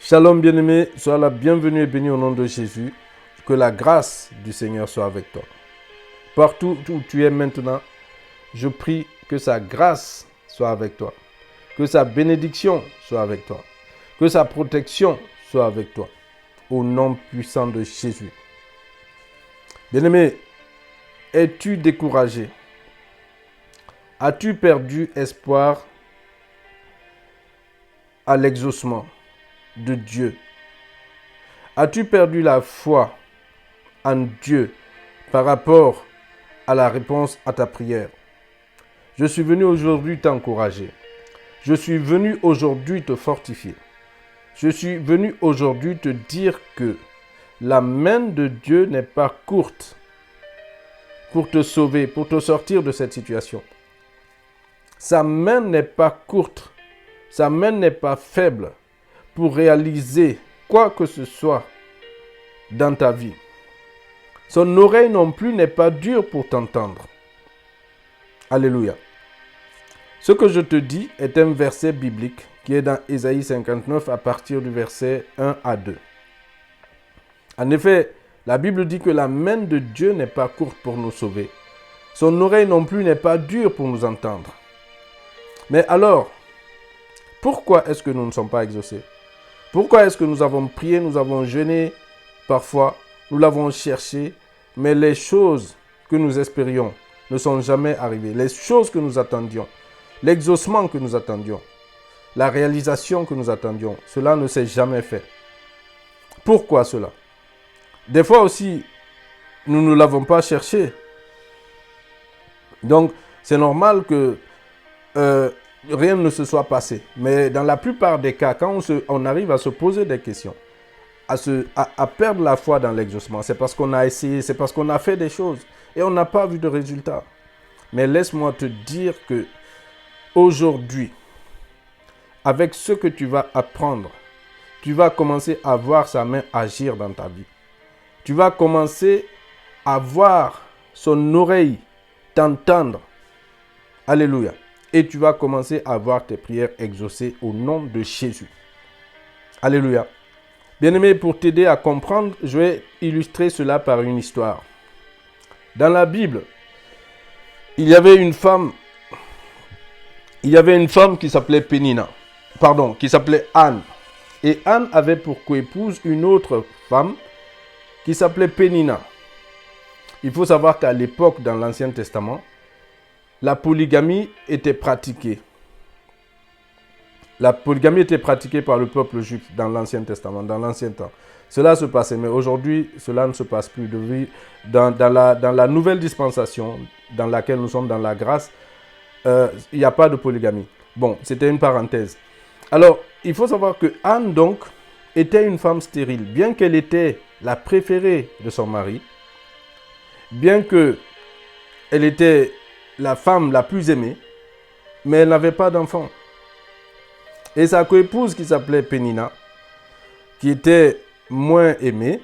Shalom bien-aimé, sois la bienvenue et bénie au nom de Jésus. Que la grâce du Seigneur soit avec toi. Partout où tu es maintenant, je prie que sa grâce soit avec toi. Que sa bénédiction soit avec toi. Que sa protection soit avec toi. Au nom puissant de Jésus. Bien-aimé, es-tu découragé? As-tu perdu espoir à l'exaucement de Dieu? As-tu perdu la foi en Dieu par rapport à la réponse à ta prière? Je suis venu aujourd'hui t'encourager. Je suis venu aujourd'hui te fortifier. Je suis venu aujourd'hui te dire que la main de Dieu n'est pas courte pour te sauver, pour te sortir de cette situation. Sa main n'est pas courte, sa main n'est pas faible pour réaliser quoi que ce soit dans ta vie. Son oreille non plus n'est pas dure pour t'entendre. Alléluia. Ce que je te dis est un verset biblique qui est dans Ésaïe 59 à partir du verset 1 à 2. En effet, la Bible dit que la main de Dieu n'est pas courte pour nous sauver. Son oreille non plus n'est pas dure pour nous entendre. Mais alors, pourquoi est-ce que nous ne sommes pas exaucés? Pourquoi est-ce que nous avons prié, nous avons jeûné parfois, nous l'avons cherché, mais les choses que nous espérions ne sont jamais arrivées. Les choses que nous attendions, l'exaucement que nous attendions, la réalisation que nous attendions, cela ne s'est jamais fait. Pourquoi cela? Des fois aussi, nous ne l'avons pas cherché. Donc, c'est normal que rien ne se soit passé. Mais dans la plupart des cas, quand on arrive à se poser des questions, à perdre la foi dans l'exaucement, c'est parce qu'on a essayé, c'est parce qu'on a fait des choses et on n'a pas vu de résultat. Mais laisse-moi te dire que aujourd'hui, avec ce que tu vas apprendre, tu vas commencer à voir sa main agir dans ta vie. Tu vas commencer à voir son oreille t'entendre. Alléluia. Et tu vas commencer à voir tes prières exaucées au nom de Jésus. Alléluia. Bien-aimé, pour t'aider à comprendre, je vais illustrer cela par une histoire. Dans la Bible, il y avait une femme qui s'appelait qui s'appelait Anne. Et Anne avait pour coépouse une autre femme qui s'appelait Pénina. Il faut savoir qu'à l'époque, dans l'Ancien Testament, la polygamie était pratiquée. La polygamie était pratiquée par le peuple juif dans l'Ancien Testament, dans l'Ancien temps. Cela se passait, mais aujourd'hui, cela ne se passe plus. Dans la nouvelle dispensation dans laquelle nous sommes, dans la grâce, il n'y a pas de polygamie. Bon, c'était une parenthèse. Alors, il faut savoir que Anne, donc, était une femme stérile. Bien qu'elle était la préférée de son mari, bien qu'elle était la femme la plus aimée, mais elle n'avait pas d'enfant. Et sa coépouse qui s'appelait Pénina, qui était moins aimée,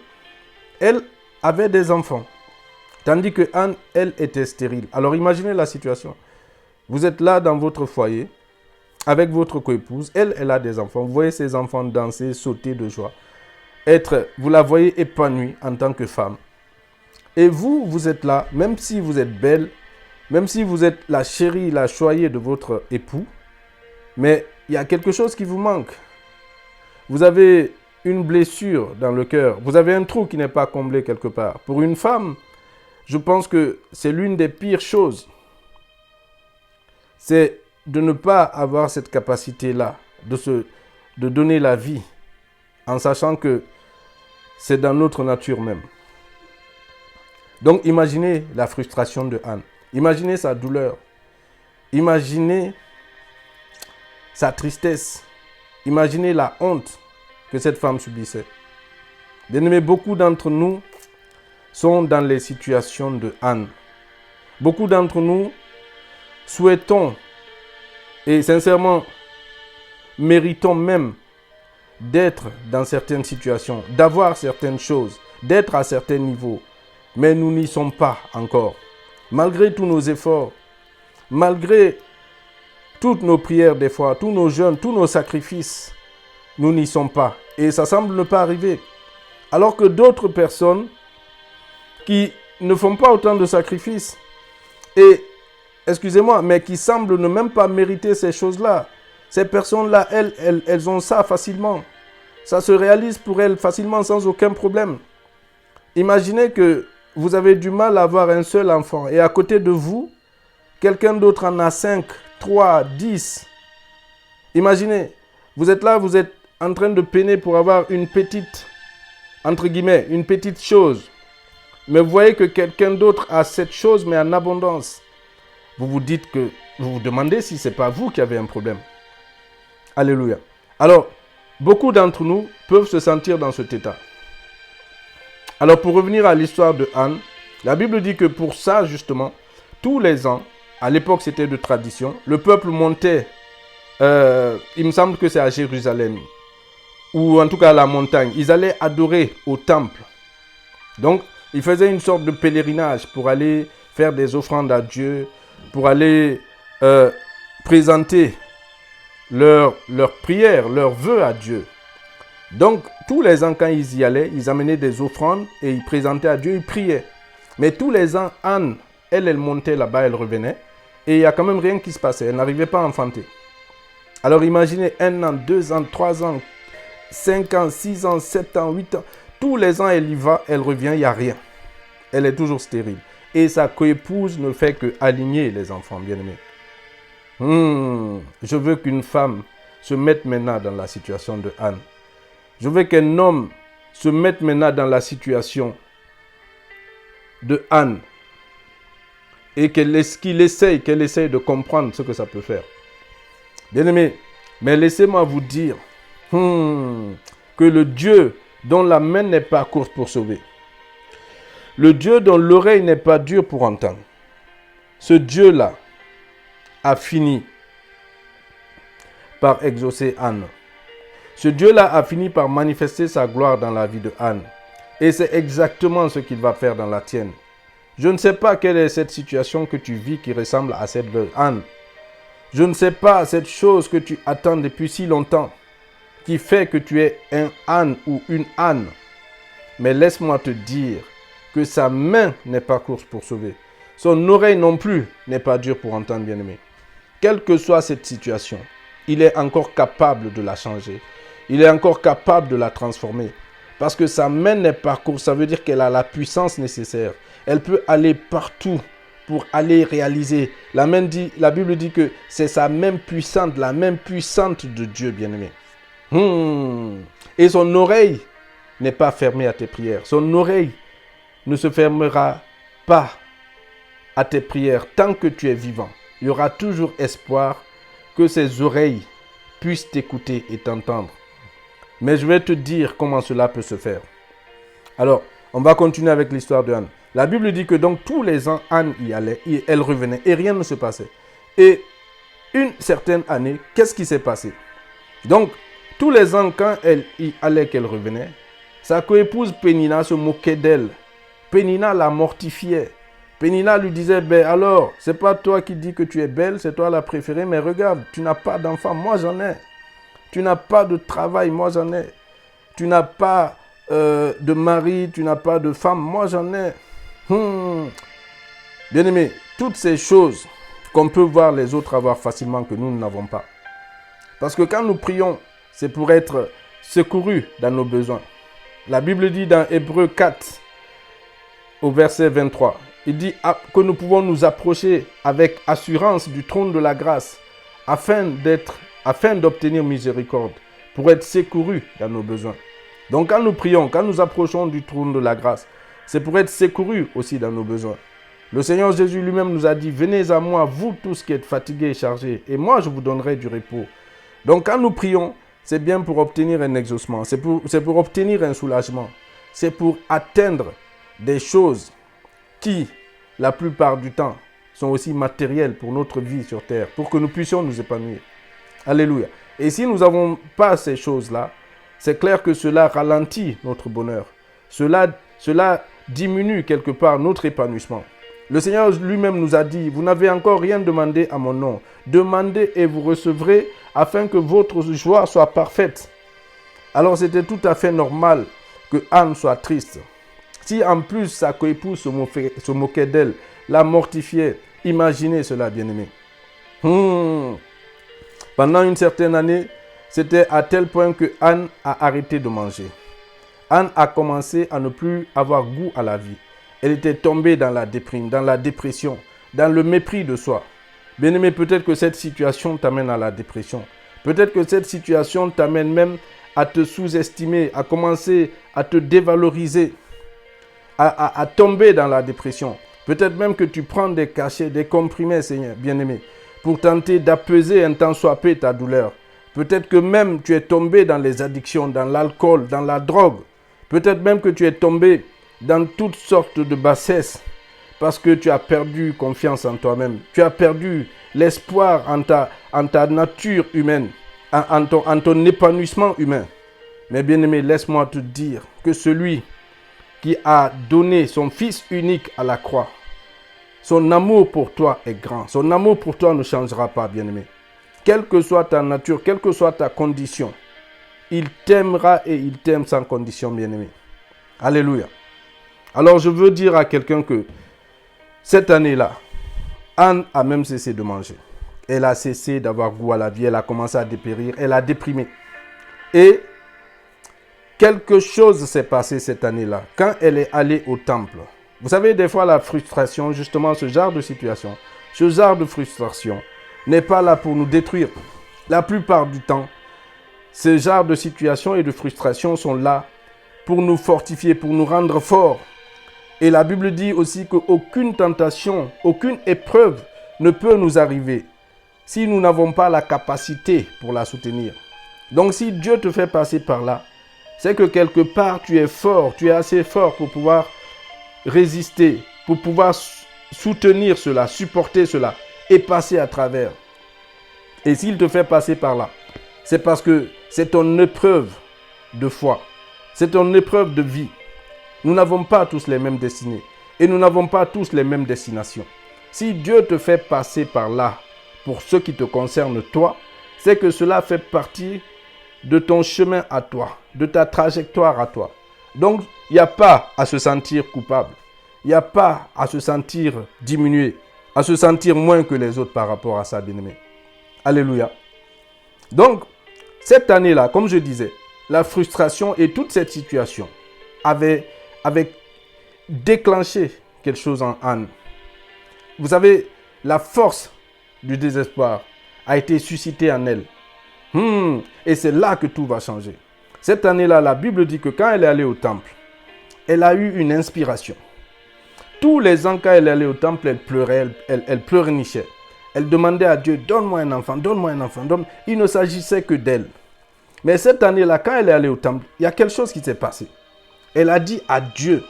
elle avait des enfants. Tandis que Anne, elle, était stérile. Alors imaginez la situation. Vous êtes là dans votre foyer, avec votre coépouse, elle a des enfants. Vous voyez ses enfants danser, sauter de joie. Vous la voyez épanouie en tant que femme. Et vous êtes là, même si vous êtes belle, même si vous êtes la chérie, la choyée de votre époux, mais il y a quelque chose qui vous manque. Vous avez une blessure dans le cœur. Vous avez un trou qui n'est pas comblé quelque part. Pour une femme, je pense que c'est l'une des pires choses. C'est de ne pas avoir cette capacité-là, de donner la vie, en sachant que c'est dans notre nature même. Donc imaginez la frustration de Anne. Imaginez sa douleur. Imaginez sa tristesse. Imaginez la honte que cette femme subissait. Bien-aimés, beaucoup d'entre nous sont dans les situations de Anne. Beaucoup d'entre nous souhaitons et sincèrement méritons même d'être dans certaines situations, d'avoir certaines choses, d'être à certains niveaux. Mais nous n'y sommes pas encore. Malgré tous nos efforts, malgré toutes nos prières des fois, tous nos jeûnes, tous nos sacrifices, nous n'y sommes pas. Et ça semble ne pas arriver. Alors que d'autres personnes qui ne font pas autant de sacrifices et, excusez-moi, mais qui semblent ne même pas mériter ces choses-là. Ces personnes-là, elles ont ça facilement. Ça se réalise pour elles facilement sans aucun problème. Imaginez que vous avez du mal à avoir un seul enfant et à côté de vous, quelqu'un d'autre en a 5, 3, 10. Imaginez, vous êtes là, vous êtes en train de peiner pour avoir une petite, entre guillemets, une petite chose. Mais vous voyez que quelqu'un d'autre a cette chose, mais en abondance. Vous vous dites que, vous vous demandez si ce n'est pas vous qui avez un problème. Alléluia. Alors, beaucoup d'entre nous peuvent se sentir dans cet état. Alors, pour revenir à l'histoire de Anne, la Bible dit que pour ça, justement, tous les ans, à l'époque c'était de tradition, le peuple montait, il me semble que c'est à Jérusalem, ou en tout cas à la montagne. Ils allaient adorer au temple. Donc, ils faisaient une sorte de pèlerinage pour aller faire des offrandes à Dieu, pour aller présenter leurs prières, leurs vœux à Dieu. Donc, tous les ans, quand ils y allaient, ils amenaient des offrandes et ils présentaient à Dieu, ils priaient. Mais tous les ans, Anne, elle montait là-bas, elle revenait. Et il n'y a quand même rien qui se passait. Elle n'arrivait pas à enfanter. Alors, imaginez 1 an, 2 ans, 3 ans, 5 ans, 6 ans, 7 ans, 8 ans. Tous les ans, elle y va, elle revient, il n'y a rien. Elle est toujours stérile. Et sa coépouse ne fait que aligner les enfants, bien-aimés. Je veux qu'une femme se mette maintenant dans la situation de Anne. Je veux qu'un homme se mette maintenant dans la situation de Anne. Et qu'elle essaye de comprendre ce que ça peut faire. Bien-aimés, mais laissez-moi vous dire que le Dieu dont la main n'est pas courte pour sauver, le Dieu dont l'oreille n'est pas dure pour entendre, ce Dieu-là a fini par exaucer Anne. Ce Dieu-là a fini par manifester sa gloire dans la vie de Anne. Et c'est exactement ce qu'il va faire dans la tienne. Je ne sais pas quelle est cette situation que tu vis qui ressemble à celle de Anne. Je ne sais pas cette chose que tu attends depuis si longtemps qui fait que tu es un âne ou une âne. Mais laisse-moi te dire que sa main n'est pas courte pour sauver. Son oreille non plus n'est pas dure pour entendre, bien-aimé. Quelle que soit cette situation, il est encore capable de la changer. Il est encore capable de la transformer. Parce que sa main n'est pas courte, ça veut dire qu'elle a la puissance nécessaire. Elle peut aller partout pour aller réaliser. La Bible dit que c'est sa main puissante, la main puissante de Dieu, bien-aimé. Et son oreille n'est pas fermée à tes prières. Son oreille ne se fermera pas à tes prières tant que tu es vivant. Il y aura toujours espoir que ses oreilles puissent t'écouter et t'entendre. Mais je vais te dire comment cela peut se faire. Alors, on va continuer avec l'histoire de Anne. La Bible dit que donc tous les ans, Anne y allait, elle revenait et rien ne se passait. Et une certaine année, qu'est-ce qui s'est passé? Donc, tous les ans, quand elle y allait, qu'elle revenait, sa coépouse Pénina se moquait d'elle. Pénina la mortifiait. Pénina lui disait, ben alors, c'est pas toi qui dis que tu es belle, c'est toi la préférée, mais regarde, tu n'as pas d'enfant, moi j'en ai. Tu n'as pas de travail, moi j'en ai. Tu n'as pas de mari, tu n'as pas de femme, moi j'en ai. Bien-aimé, toutes ces choses qu'on peut voir les autres avoir facilement que nous n'avons pas. Parce que quand nous prions, c'est pour être secourus dans nos besoins. La Bible dit dans Hébreux 4, au verset 23, il dit que nous pouvons nous approcher avec assurance du trône de la grâce afin d'obtenir miséricorde, pour être secourus dans nos besoins. Donc quand nous prions, quand nous approchons du trône de la grâce, c'est pour être secourus aussi dans nos besoins. Le Seigneur Jésus lui-même nous a dit, venez à moi, vous tous qui êtes fatigués et chargés, et moi je vous donnerai du repos. Donc quand nous prions, c'est bien pour obtenir un exaucement, c'est pour obtenir un soulagement, c'est pour atteindre des choses qui, la plupart du temps, sont aussi matérielles pour notre vie sur terre, pour que nous puissions nous épanouir. Alléluia. Et si nous n'avons pas ces choses-là, c'est clair que cela ralentit notre bonheur. Cela diminue quelque part notre épanouissement. Le Seigneur lui-même nous a dit, vous n'avez encore rien demandé à mon nom. Demandez et vous recevrez afin que votre joie soit parfaite. Alors c'était tout à fait normal que Anne soit triste. Si en plus sa coépouse se moquait d'elle, la mortifiait, imaginez cela, bien-aimé. Pendant une certaine année, c'était à tel point que Anne a arrêté de manger. Anne a commencé à ne plus avoir goût à la vie. Elle était tombée dans la déprime, dans la dépression, dans le mépris de soi. Bien-aimé, peut-être que cette situation t'amène à la dépression. Peut-être que cette situation t'amène même à te sous-estimer, à commencer à te dévaloriser, à tomber dans la dépression. Peut-être même que tu prends des cachets, des comprimés, Seigneur, bien-aimé, pour tenter d'apaiser un tant soit peu ta douleur. Peut-être que même tu es tombé dans les addictions, dans l'alcool, dans la drogue. Peut-être même que tu es tombé dans toutes sortes de bassesses parce que tu as perdu confiance en toi-même. Tu as perdu l'espoir en ta nature humaine, en ton épanouissement humain. Mais bien-aimé, laisse-moi te dire que celui qui a donné son Fils unique à la croix, son amour pour toi est grand. Son amour pour toi ne changera pas, bien-aimé. Quelle que soit ta nature, quelle que soit ta condition, il t'aimera et il t'aime sans condition, bien-aimé. Alléluia. Alors je veux dire à quelqu'un que cette année-là, Anne a même cessé de manger. Elle a cessé d'avoir goût à la vie, elle a commencé à dépérir, elle a déprimé. Et quelque chose s'est passé cette année-là, quand elle est allée au temple. Vous savez, des fois la frustration, justement ce genre de situation, ce genre de frustration n'est pas là pour nous détruire. La plupart du temps, ce genre de situation et de frustration sont là pour nous fortifier, pour nous rendre forts. Et la Bible dit aussi qu'aucune tentation, aucune épreuve ne peut nous arriver si nous n'avons pas la capacité pour la soutenir. Donc si Dieu te fait passer par là, c'est que quelque part tu es fort, tu es assez fort pour pouvoir résister, pour pouvoir soutenir cela, supporter cela et passer à travers. Et s'il te fait passer par là, c'est parce que c'est ton épreuve de foi, c'est ton épreuve de vie. Nous n'avons pas tous les mêmes destinées et nous n'avons pas tous les mêmes destinations. Si Dieu te fait passer par là pour ce qui te concerne toi, c'est que cela fait partie de ton chemin à toi, de ta trajectoire à toi. Donc, il n'y a pas à se sentir coupable. Il n'y a pas à se sentir diminué, à se sentir moins que les autres par rapport à ça, bien-aimé. Alléluia. Donc, cette année-là, comme je disais, la frustration et toute cette situation avait déclenché quelque chose en Anne. Vous savez, la force du désespoir a été suscitée en elle. Et c'est là que tout va changer. Cette année-là, la Bible dit que quand elle est allée au temple, elle a eu une inspiration. Tous les ans, quand elle est allée au temple, elle pleurait, elle pleurnichait. Elle demandait à Dieu, donne-moi un enfant, donne-moi un enfant. Il ne s'agissait que d'elle. Mais cette année-là, quand elle est allée au temple, il y a quelque chose qui s'est passé. Elle a dit à Dieu,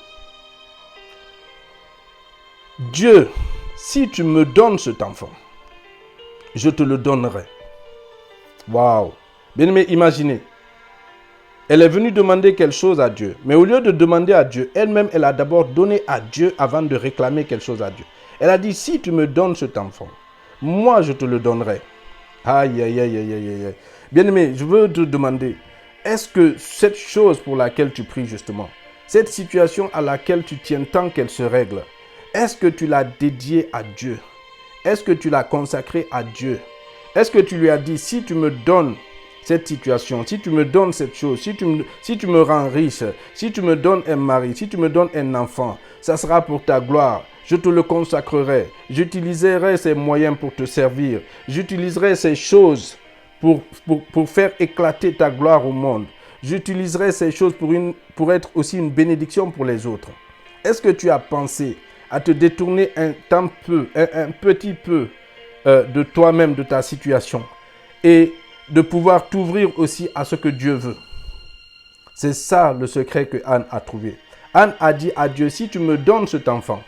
Dieu, si tu me donnes cet enfant, je te le donnerai. Waouh! Bien-aimé, imaginez. Elle est venue demander quelque chose à Dieu. Mais au lieu de demander à Dieu, elle-même, elle a d'abord donné à Dieu avant de réclamer quelque chose à Dieu. Elle a dit, si tu me donnes cet enfant, moi je te le donnerai. Aïe, aïe, aïe, aïe, aïe, aïe. Bien-aimé, je veux te demander, est-ce que cette chose pour laquelle tu pries justement, cette situation à laquelle tu tiens tant qu'elle se règle, est-ce que tu l'as dédiée à Dieu? Est-ce que tu l'as consacrée à Dieu? Est-ce que tu lui as dit, si tu me donnes cette situation, si tu me donnes cette chose, si tu me rends riche, si tu me donnes un mari, si tu me donnes un enfant, ça sera pour ta gloire. Je te le consacrerai. J'utiliserai ces moyens pour te servir. J'utiliserai ces choses pour faire éclater ta gloire au monde. J'utiliserai ces choses pour être aussi une bénédiction pour les autres. Est-ce que tu as pensé à te détourner un petit peu de toi-même, de ta situation et de pouvoir t'ouvrir aussi à ce que Dieu veut? C'est ça le secret que Anne a trouvé. Anne a dit à Dieu, si tu me donnes cet enfant,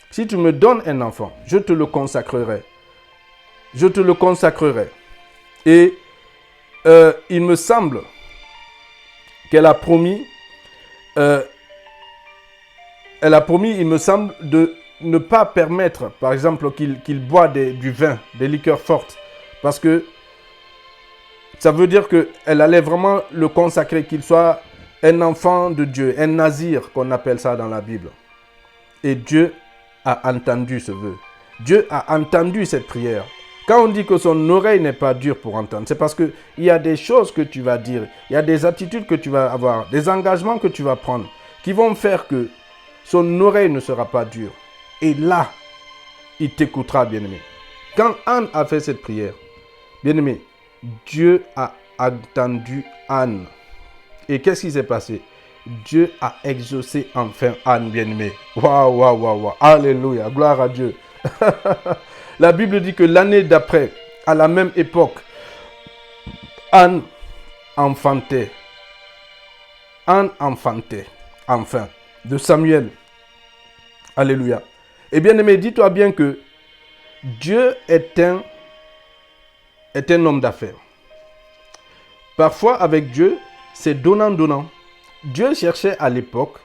si tu me donnes un enfant, je te le consacrerai. Je te le consacrerai. Et il me semble qu'elle a promis, il me semble, de ne pas permettre, par exemple, qu'il boit du vin, des liqueurs fortes. Parce que Ça veut dire qu'elle allait vraiment le consacrer, qu'il soit un enfant de Dieu, un nazir qu'on appelle ça dans la Bible. Et Dieu a entendu ce vœu. Dieu a entendu cette prière. Quand on dit que son oreille n'est pas dure pour entendre, c'est parce qu'il y a des choses que tu vas dire, il y a des attitudes que tu vas avoir, des engagements que tu vas prendre, qui vont faire que son oreille ne sera pas dure. Et là, il t'écoutera, bien-aimé. Quand Anne a fait cette prière, bien-aimé, Dieu a entendu Anne. Et qu'est-ce qui s'est passé? Dieu a exaucé enfin Anne, bien-aimé. Waouh, waouh, waouh, waouh. Alléluia, gloire à Dieu. La Bible dit que l'année d'après, à la même époque, Anne enfantait. Anne enfantait, enfin, de Samuel. Alléluia. Et bien-aimé, dis-toi bien que Dieu est un homme d'affaires. Parfois, avec Dieu, c'est donnant-donnant. Dieu cherchait à l'époque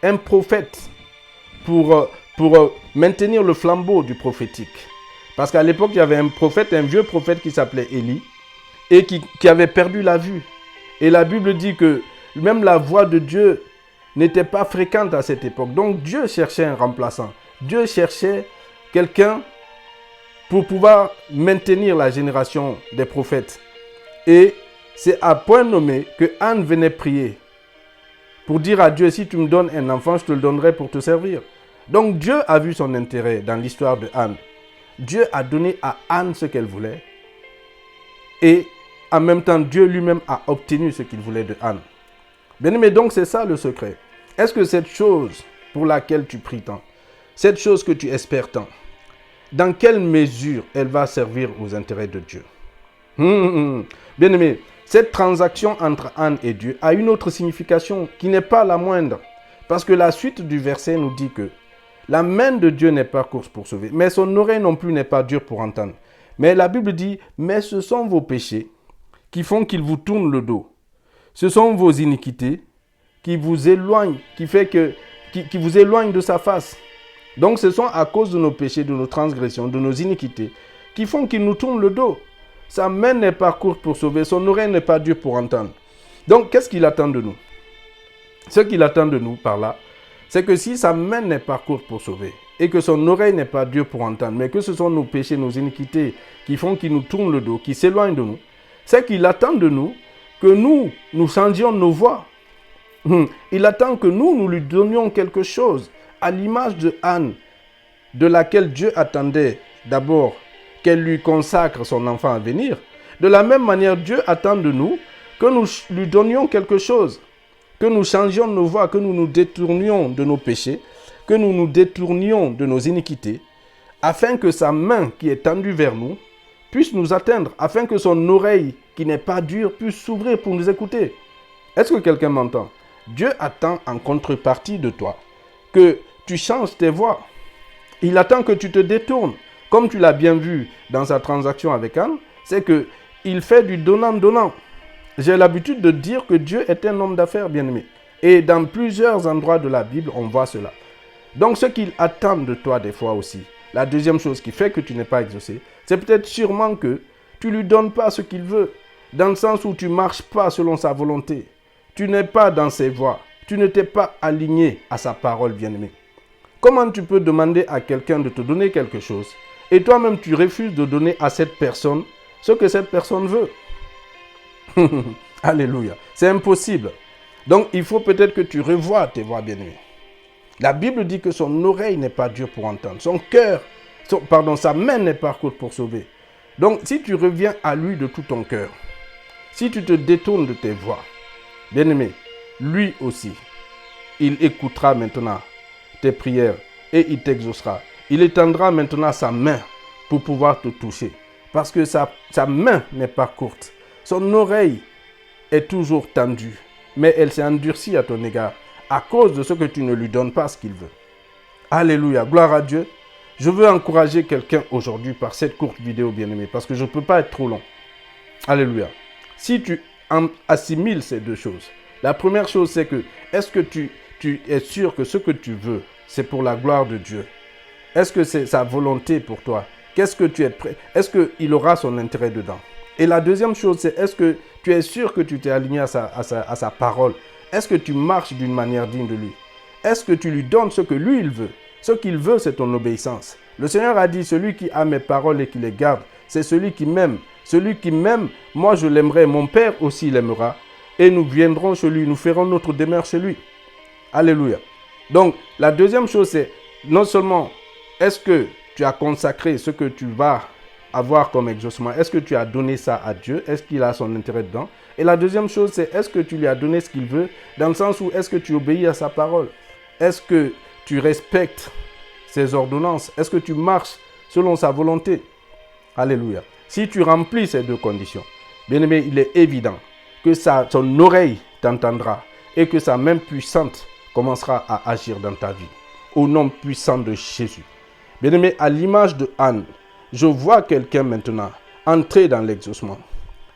un prophète pour maintenir le flambeau du prophétique. Parce qu'à l'époque, il y avait un prophète, un vieux prophète qui s'appelait Élie et qui avait perdu la vue. Et la Bible dit que même la voix de Dieu n'était pas fréquente à cette époque. Donc Dieu cherchait un remplaçant. Dieu cherchait quelqu'un pour pouvoir maintenir la génération des prophètes. Et c'est à point nommé que Anne venait prier pour dire à Dieu, si tu me donnes un enfant, je te le donnerai pour te servir. Donc Dieu a vu son intérêt dans l'histoire de Anne. Dieu a donné à Anne ce qu'elle voulait. Et en même temps, Dieu lui-même a obtenu ce qu'il voulait de Anne. Bien-aimé, donc c'est ça le secret. Est-ce que cette chose pour laquelle tu pries tant, cette chose que tu espères tant, dans quelle mesure elle va servir aux intérêts de Dieu? Bien-aimé, cette transaction entre Anne et Dieu a une autre signification qui n'est pas la moindre. Parce que la suite du verset nous dit que la main de Dieu n'est pas courte pour sauver, mais son oreille non plus n'est pas dure pour entendre. Mais la Bible dit, mais ce sont vos péchés qui font qu'il vous tourne le dos. Ce sont vos iniquités qui vous éloignent, qui vous éloignent de sa face. Donc ce sont à cause de nos péchés, de nos transgressions, de nos iniquités, qui font qu'il nous tourne le dos. Sa main n'est pas courte pour sauver, son oreille n'est pas dure pour entendre. Donc qu'est-ce qu'il attend de nous? Ce qu'il attend de nous par là, c'est que si sa main n'est pas courte pour sauver, et que son oreille n'est pas dure pour entendre, mais que ce sont nos péchés, nos iniquités qui font qu'il nous tourne le dos, qui s'éloignent de nous, c'est qu'il attend de nous que nous changions nos voies. Il attend que nous lui donnions quelque chose, à l'image de Anne, de laquelle Dieu attendait d'abord qu'elle lui consacre son enfant à venir. De la même manière, Dieu attend de nous que nous lui donnions quelque chose, que nous changions nos voies, que nous nous détournions de nos péchés, que nous nous détournions de nos iniquités, afin que sa main qui est tendue vers nous puisse nous atteindre, afin que son oreille qui n'est pas dure puisse s'ouvrir pour nous écouter. Est-ce que quelqu'un m'entend? Dieu attend en contrepartie de toi que tu changes tes voies. Il attend que tu te détournes. Comme tu l'as bien vu dans sa transaction avec Anne, c'est qu'il fait du donnant-donnant. J'ai l'habitude de dire que Dieu est un homme d'affaires, bien-aimé. Et dans plusieurs endroits de la Bible, on voit cela. Donc ce qu'il attend de toi des fois aussi, la deuxième chose qui fait que tu n'es pas exaucé, c'est peut-être sûrement que tu ne lui donnes pas ce qu'il veut, dans le sens où tu ne marches pas selon sa volonté. Tu n'es pas dans ses voies. Tu ne t'es pas aligné à sa parole, bien-aimé. Comment tu peux demander à quelqu'un de te donner quelque chose et toi-même tu refuses de donner à cette personne ce que cette personne veut? Alléluia. C'est impossible. Donc il faut peut-être que tu revoies tes voies, bien-aimé. La Bible dit que son oreille n'est pas dure pour entendre. Sa main n'est pas courte pour sauver. Donc si tu reviens à lui de tout ton cœur, si tu te détournes de tes voies, bien-aimé, lui aussi, il écoutera maintenant tes prières et il t'exaucera. Il étendra maintenant sa main pour pouvoir te toucher. Parce que sa main n'est pas courte. Son oreille est toujours tendue. Mais elle s'est endurcie à ton égard à cause de ce que tu ne lui donnes pas ce qu'il veut. Alléluia, gloire à Dieu. Je veux encourager quelqu'un aujourd'hui par cette courte vidéo, bien-aimé, parce que je ne peux pas être trop long. Alléluia. Si tu assimiles ces deux choses, la première chose c'est que, est-ce que tu es sûr que ce que tu veux, c'est pour la gloire de Dieu? Est-ce que c'est sa volonté pour toi? Qu'est-ce que tu es prêt? Est-ce qu'il aura son intérêt dedans? Et la deuxième chose, c'est est-ce que tu es sûr que tu t'es aligné à sa parole? Est-ce que tu marches d'une manière digne de lui? Est-ce que tu lui donnes ce que lui, il veut? Ce qu'il veut, c'est ton obéissance. Le Seigneur a dit, celui qui a mes paroles et qui les garde, c'est celui qui m'aime. Celui qui m'aime, moi je l'aimerai, mon Père aussi l'aimera. Et nous viendrons chez lui, nous ferons notre demeure chez lui. Alléluia. Donc, la deuxième chose, c'est non seulement est-ce que tu as consacré ce que tu vas avoir comme exaucement, est-ce que tu as donné ça à Dieu, est-ce qu'il a son intérêt dedans? Et la deuxième chose, c'est est-ce que tu lui as donné ce qu'il veut, dans le sens où est-ce que tu obéis à sa parole? Est-ce que tu respectes ses ordonnances? Est-ce que tu marches selon sa volonté? Alléluia. Si tu remplis ces deux conditions, bien aimé, il est évident que son oreille t'entendra et que sa main puissante commencera à agir dans ta vie. Au nom puissant de Jésus. Bien aimé, à l'image de Anne, je vois quelqu'un maintenant entrer dans l'exaucement.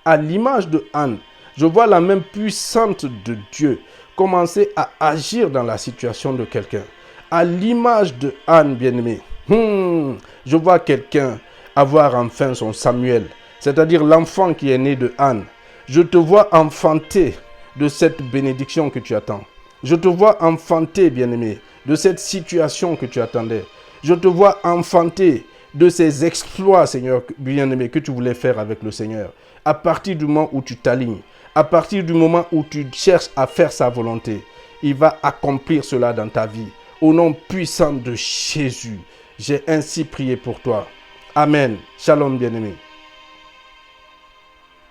À l'image de Anne, je vois la main puissante de Dieu commencer à agir dans la situation de quelqu'un. À l'image de Anne, bien-aimé, je vois quelqu'un avoir enfin son Samuel, c'est-à-dire l'enfant qui est né de Anne. Je te vois enfanter de cette bénédiction que tu attends. Je te vois enfanter, bien-aimé, de cette situation que tu attendais. Je te vois enfanter de ces exploits, Seigneur, bien-aimé, que tu voulais faire avec le Seigneur. À partir du moment où tu t'alignes, à partir du moment où tu cherches à faire sa volonté, il va accomplir cela dans ta vie. Au nom puissant de Jésus, j'ai ainsi prié pour toi. Amen. Shalom, bien-aimé.